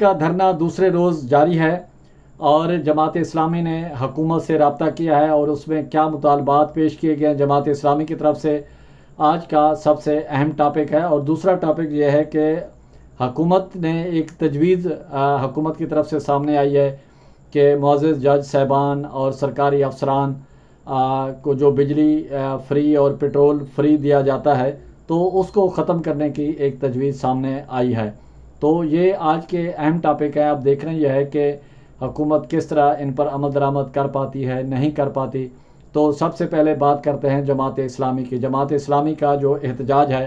کا دھرنا دوسرے روز جاری ہے اور جماعت اسلامی نے حکومت سے رابطہ کیا ہے اور اس میں کیا مطالبات پیش کیے گئے ہیں جماعت اسلامی کی طرف سے، آج کا سب سے اہم ٹاپک ہے۔ اور دوسرا ٹاپک یہ ہے کہ حکومت نے ایک تجویز حکومت کی طرف سے سامنے آئی ہے کہ معزز جج صاحبان اور سرکاری افسران کو جو بجلی فری اور پیٹرول فری دیا جاتا ہے تو اس کو ختم کرنے کی ایک تجویز سامنے آئی ہے۔ تو یہ آج کے اہم ٹاپک ہے۔ آپ دیکھ رہے ہیں یہ ہے کہ حکومت کس طرح ان پر عمل درآمد کر پاتی ہے، نہیں کر پاتی۔ تو سب سے پہلے بات کرتے ہیں جماعت اسلامی کی۔ جماعت اسلامی کا جو احتجاج ہے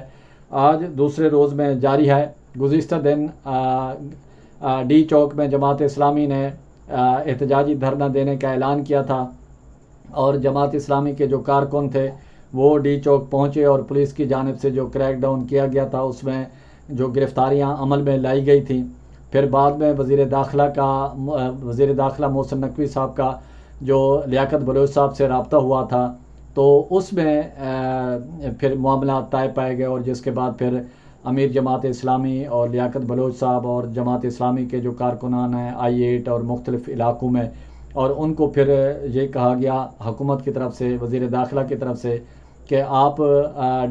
آج دوسرے روز میں جاری ہے۔ گزشتہ دن ڈی چوک میں جماعت اسلامی نے احتجاجی دھرنا دینے کا اعلان کیا تھا اور جماعت اسلامی کے جو کارکن تھے وہ ڈی چوک پہنچے اور پولیس کی جانب سے جو کریک ڈاؤن کیا گیا تھا اس میں جو گرفتاریاں عمل میں لائی گئی تھیں۔ پھر بعد میں وزیر داخلہ محسن نقوی صاحب کا جو لیاقت بلوچ صاحب سے رابطہ ہوا تھا تو اس میں پھر معاملات طے پائے گئے اور جس کے بعد پھر امیر جماعت اسلامی اور لیاقت بلوچ صاحب اور جماعت اسلامی کے جو کارکنان ہیں I8 اور مختلف علاقوں میں، اور ان کو پھر یہ کہا گیا حکومت کی طرف سے، وزیر داخلہ کی طرف سے کہ آپ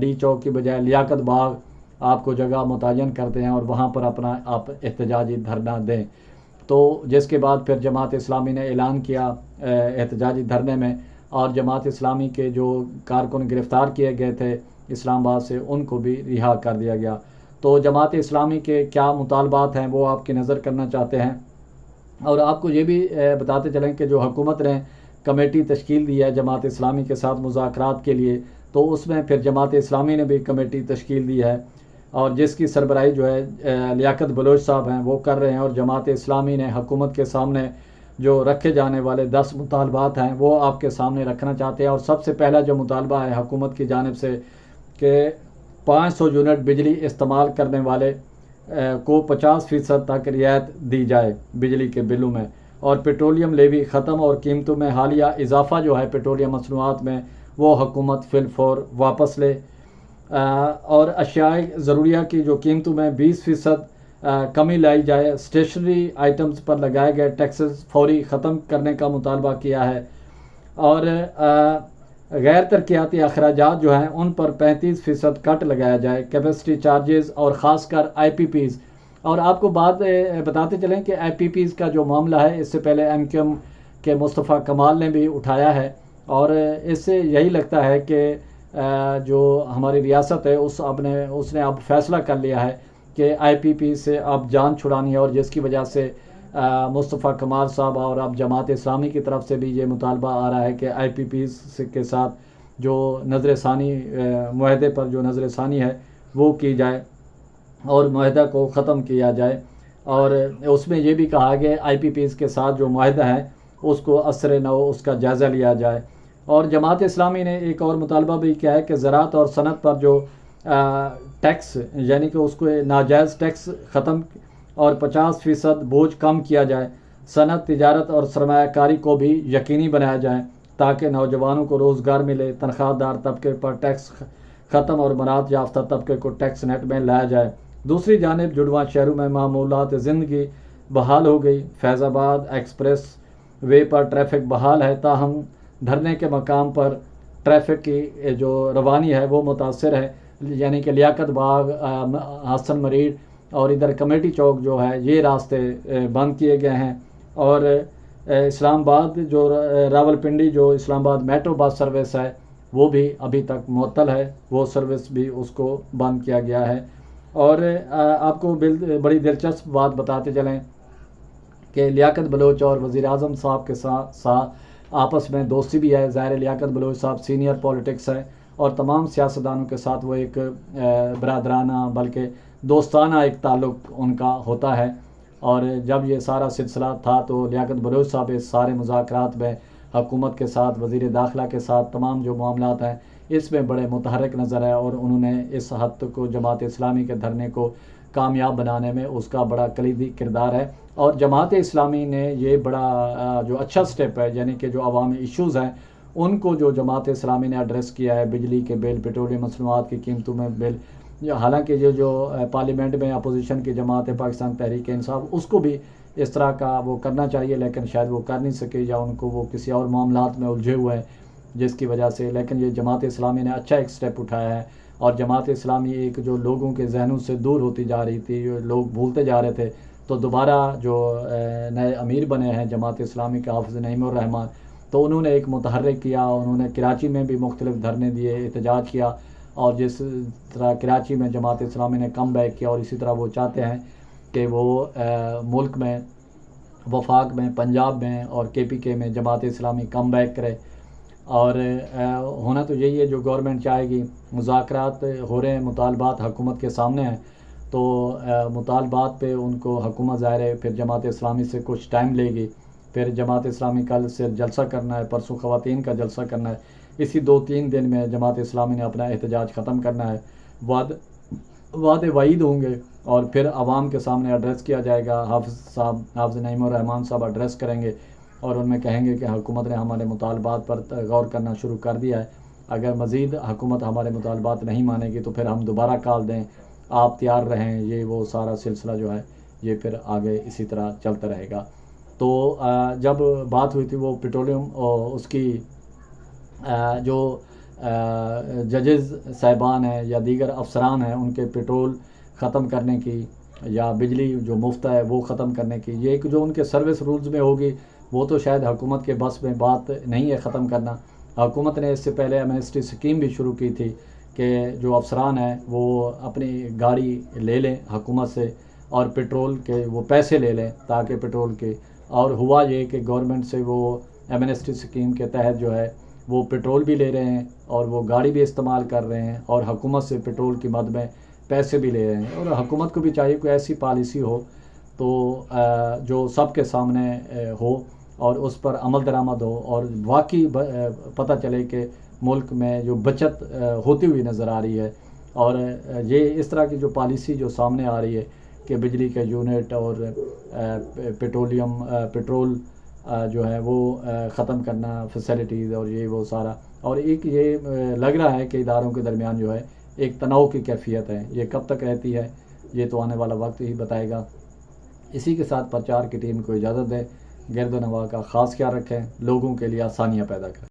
ڈی چوک کی بجائے لیاقت باغ آپ کو جگہ متعین کرتے ہیں اور وہاں پر اپنا آپ احتجاجی دھرنا دیں۔ تو جس کے بعد پھر جماعت اسلامی نے اعلان کیا احتجاجی دھرنے میں، اور جماعت اسلامی کے جو کارکن گرفتار کیے گئے تھے اسلام آباد سے ان کو بھی رہا کر دیا گیا۔ تو جماعت اسلامی کے کیا مطالبات ہیں وہ آپ کی نظر کرنا چاہتے ہیں، اور آپ کو یہ بھی بتاتے چلیں کہ جو حکومت نے کمیٹی تشکیل دی ہے جماعت اسلامی کے ساتھ مذاکرات کے لیے، تو اس میں پھر جماعت اسلامی نے بھی کمیٹی تشکیل دی ہے اور جس کی سربراہی جو ہے لیاقت بلوچ صاحب ہیں وہ کر رہے ہیں، اور جماعت اسلامی نے حکومت کے سامنے جو رکھے جانے والے 10 مطالبات ہیں وہ آپ کے سامنے رکھنا چاہتے ہیں۔ اور سب سے پہلا جو مطالبہ ہے حکومت کی جانب سے کہ 500 یونٹ بجلی استعمال کرنے والے کو 50% تک رعایت دی جائے بجلی کے بلوں میں، اور پیٹرولیم لیوی ختم اور قیمتوں میں حالیہ اضافہ جو ہے پیٹرولیم مصنوعات میں وہ حکومت فی الفور واپس لے، اور اشیاء ضروریہ کی جو قیمتوں میں 20% کمی لائی جائے۔ اسٹیشنری آئٹمز پر لگائے گئے ٹیکسز فوری ختم کرنے کا مطالبہ کیا ہے، اور غیر ترقیاتی اخراجات جو ہیں ان پر 35% کٹ لگایا جائے، کیپیسٹی چارجز اور خاص کر IPPs۔ اور آپ کو بات بتاتے چلیں کہ IPPs کا جو معاملہ ہے اس سے پہلے MQM کے مصطفیٰ کمال نے بھی اٹھایا ہے، اور اس سے یہی لگتا ہے کہ جو ہماری ریاست ہے اس نے اب فیصلہ کر لیا ہے کہ IPP سے اب جان چھڑانی ہے، اور جس کی وجہ سے مصطفیٰ کمال صاحب اور اب جماعت اسلامی کی طرف سے بھی یہ مطالبہ آ رہا ہے کہ IPPs کے ساتھ جو نظر ثانی معاہدے پر جو نظر ثانی ہے وہ کی جائے اور معاہدہ کو ختم کیا جائے، اور اس میں یہ بھی کہا گیا IPPs کے ساتھ جو معاہدہ ہے اس کو اثر نو اس کا جائزہ لیا جائے۔ اور جماعت اسلامی نے ایک اور مطالبہ بھی کیا ہے کہ زراعت اور صنعت پر جو ٹیکس یعنی کہ اس کو ناجائز ٹیکس ختم اور 50% بوجھ کم کیا جائے، صنعت، تجارت اور سرمایہ کاری کو بھی یقینی بنایا جائے تاکہ نوجوانوں کو روزگار ملے، تنخواہ دار طبقے پر ٹیکس ختم اور برات یافتہ طبقے کو ٹیکس نیٹ میں لایا جائے۔ دوسری جانب جڑواں شہروں میں معمولات زندگی بحال ہو گئی، فیض آباد ایکسپریس وے پر ٹریفک بحال ہے، تاہم دھرنے کے مقام پر ٹریفک کی جو روانی ہے وہ متاثر ہے، یعنی کہ لیاقت باغ، حسن مریڈ اور ادھر کمیٹی چوک جو ہے یہ راستے بند کیے گئے ہیں، اور اسلام آباد جو راولپنڈی جو اسلام آباد میٹرو بس سروس ہے وہ بھی ابھی تک معطل ہے، وہ سروس بھی اس کو بند کیا گیا ہے۔ اور آپ کو بڑی دلچسپ بات بتاتے چلیں کہ لیاقت بلوچ اور وزیر اعظم صاحب کے ساتھ آپس میں دوستی بھی ہے۔ ظاہر لیاقت بلوچ صاحب سینئر پولیٹکس ہے اور تمام سیاستدانوں کے ساتھ وہ ایک برادرانہ بلکہ دوستانہ ایک تعلق ان کا ہوتا ہے، اور جب یہ سارا سلسلہ تھا تو لیاقت بلوچ صاحب اس سارے مذاکرات میں حکومت کے ساتھ، وزیر داخلہ کے ساتھ تمام جو معاملات ہیں اس میں بڑے متحرک نظر ہے، اور انہوں نے اس حد کو جماعت اسلامی کے دھرنے کو کامیاب بنانے میں اس کا بڑا کلیدی کردار ہے۔ اور جماعت اسلامی نے یہ بڑا جو اچھا سٹیپ ہے، یعنی کہ جو عوامی ایشوز ہیں ان کو جو جماعت اسلامی نے ایڈریس کیا ہے، بجلی کے بل، پیٹرولیم مصنوعات کی قیمتوں میں بل، حالانکہ جو پارلیمنٹ میں اپوزیشن کی جماعت ہے پاکستان تحریک انصاف، اس کو بھی اس طرح کا وہ کرنا چاہیے، لیکن شاید وہ کر نہیں سکے، یا ان کو وہ کسی اور معاملات میں الجھے ہوئے ہیں جس کی وجہ سے۔ لیکن یہ جماعت اسلامی نے اچھا ایک سٹیپ اٹھایا ہے، اور جماعت اسلامی ایک جو لوگوں کے ذہنوں سے دور ہوتی جا رہی تھی، جو لوگ بھولتے جا رہے تھے، تو دوبارہ جو نئے امیر بنے ہیں جماعت اسلامی کے حافظ نعیم الرحمان، تو انہوں نے ایک متحرک کیا، انہوں نے کراچی میں بھی مختلف دھرنے دیے، احتجاج کیا، اور جس طرح کراچی میں جماعت اسلامی نے کم بیک کیا، اور اسی طرح وہ چاہتے ہیں کہ وہ ملک میں، وفاق میں، پنجاب میں اور KPK میں جماعت اسلامی کم بیک کرے۔ اور ہونا تو یہی ہے جو گورنمنٹ چاہے گی۔ مذاکرات ہو رہے ہیں، مطالبات حکومت کے سامنے ہیں، تو مطالبات پہ ان کو حکومت ظاہر ہے پھر جماعت اسلامی سے کچھ ٹائم لے گی۔ پھر جماعت اسلامی کل سے جلسہ کرنا ہے، پرسوں خواتین کا جلسہ کرنا ہے، اسی 2-3 دن میں جماعت اسلامی نے اپنا احتجاج ختم کرنا ہے۔ وعدے وعید ہوں گے، اور پھر عوام کے سامنے ایڈریس کیا جائے گا۔ حافظ نعیم الرحمان صاحب ایڈریس کریں گے، اور ان میں کہیں گے کہ حکومت نے ہمارے مطالبات پر غور کرنا شروع کر دیا ہے، اگر مزید حکومت ہمارے مطالبات نہیں مانے گی تو پھر ہم دوبارہ کال دیں، آپ تیار رہیں۔ یہ وہ سارا سلسلہ جو ہے یہ پھر آگے اسی طرح چلتا رہے گا۔ تو جب بات ہوئی تھی وہ پیٹرولیم، اس کی جو ججز صاحبان ہیں یا دیگر افسران ہیں، ان کے پیٹرول ختم کرنے کی یا بجلی جو مفت ہے وہ ختم کرنے کی، یہ ایک جو ان کے سروس رولز میں ہوگی، وہ تو شاید حکومت کے بس میں بات نہیں ہے ختم کرنا۔ حکومت نے اس سے پہلے ایمنسٹی اسکیم بھی شروع کی تھی کہ جو افسران ہیں وہ اپنی گاڑی لے لیں حکومت سے، اور پیٹرول کے وہ پیسے لے لیں تاکہ پیٹرول کے، اور ہوا یہ کہ گورنمنٹ سے وہ ایمنسٹی اسکیم کے تحت جو ہے وہ پیٹرول بھی لے رہے ہیں، اور وہ گاڑی بھی استعمال کر رہے ہیں، اور حکومت سے پیٹرول کی مد میں پیسے بھی لے رہے ہیں۔ اور حکومت کو بھی چاہیے کوئی ایسی پالیسی ہو تو جو سب کے سامنے ہو، اور اس پر عمل درآمد ہو، اور واقعی پتہ چلے کہ ملک میں جو بچت ہوتی ہوئی نظر آ رہی ہے۔ اور یہ اس طرح کی جو پالیسی جو سامنے آ رہی ہے کہ بجلی کے یونٹ اور پیٹرول جو ہے وہ ختم کرنا، فیسلٹیز اور یہ وہ سارا، اور ایک یہ لگ رہا ہے کہ اداروں کے درمیان جو ہے ایک تناؤ کی کیفیت ہے۔ یہ کب تک رہتی ہے یہ تو آنے والا وقت ہی بتائے گا۔ اسی کے ساتھ پرچار کی ٹیم کو اجازت دے، گرد و نواح کا خاص خیال رکھیں، لوگوں کے لیے آسانیاں پیدا کریں۔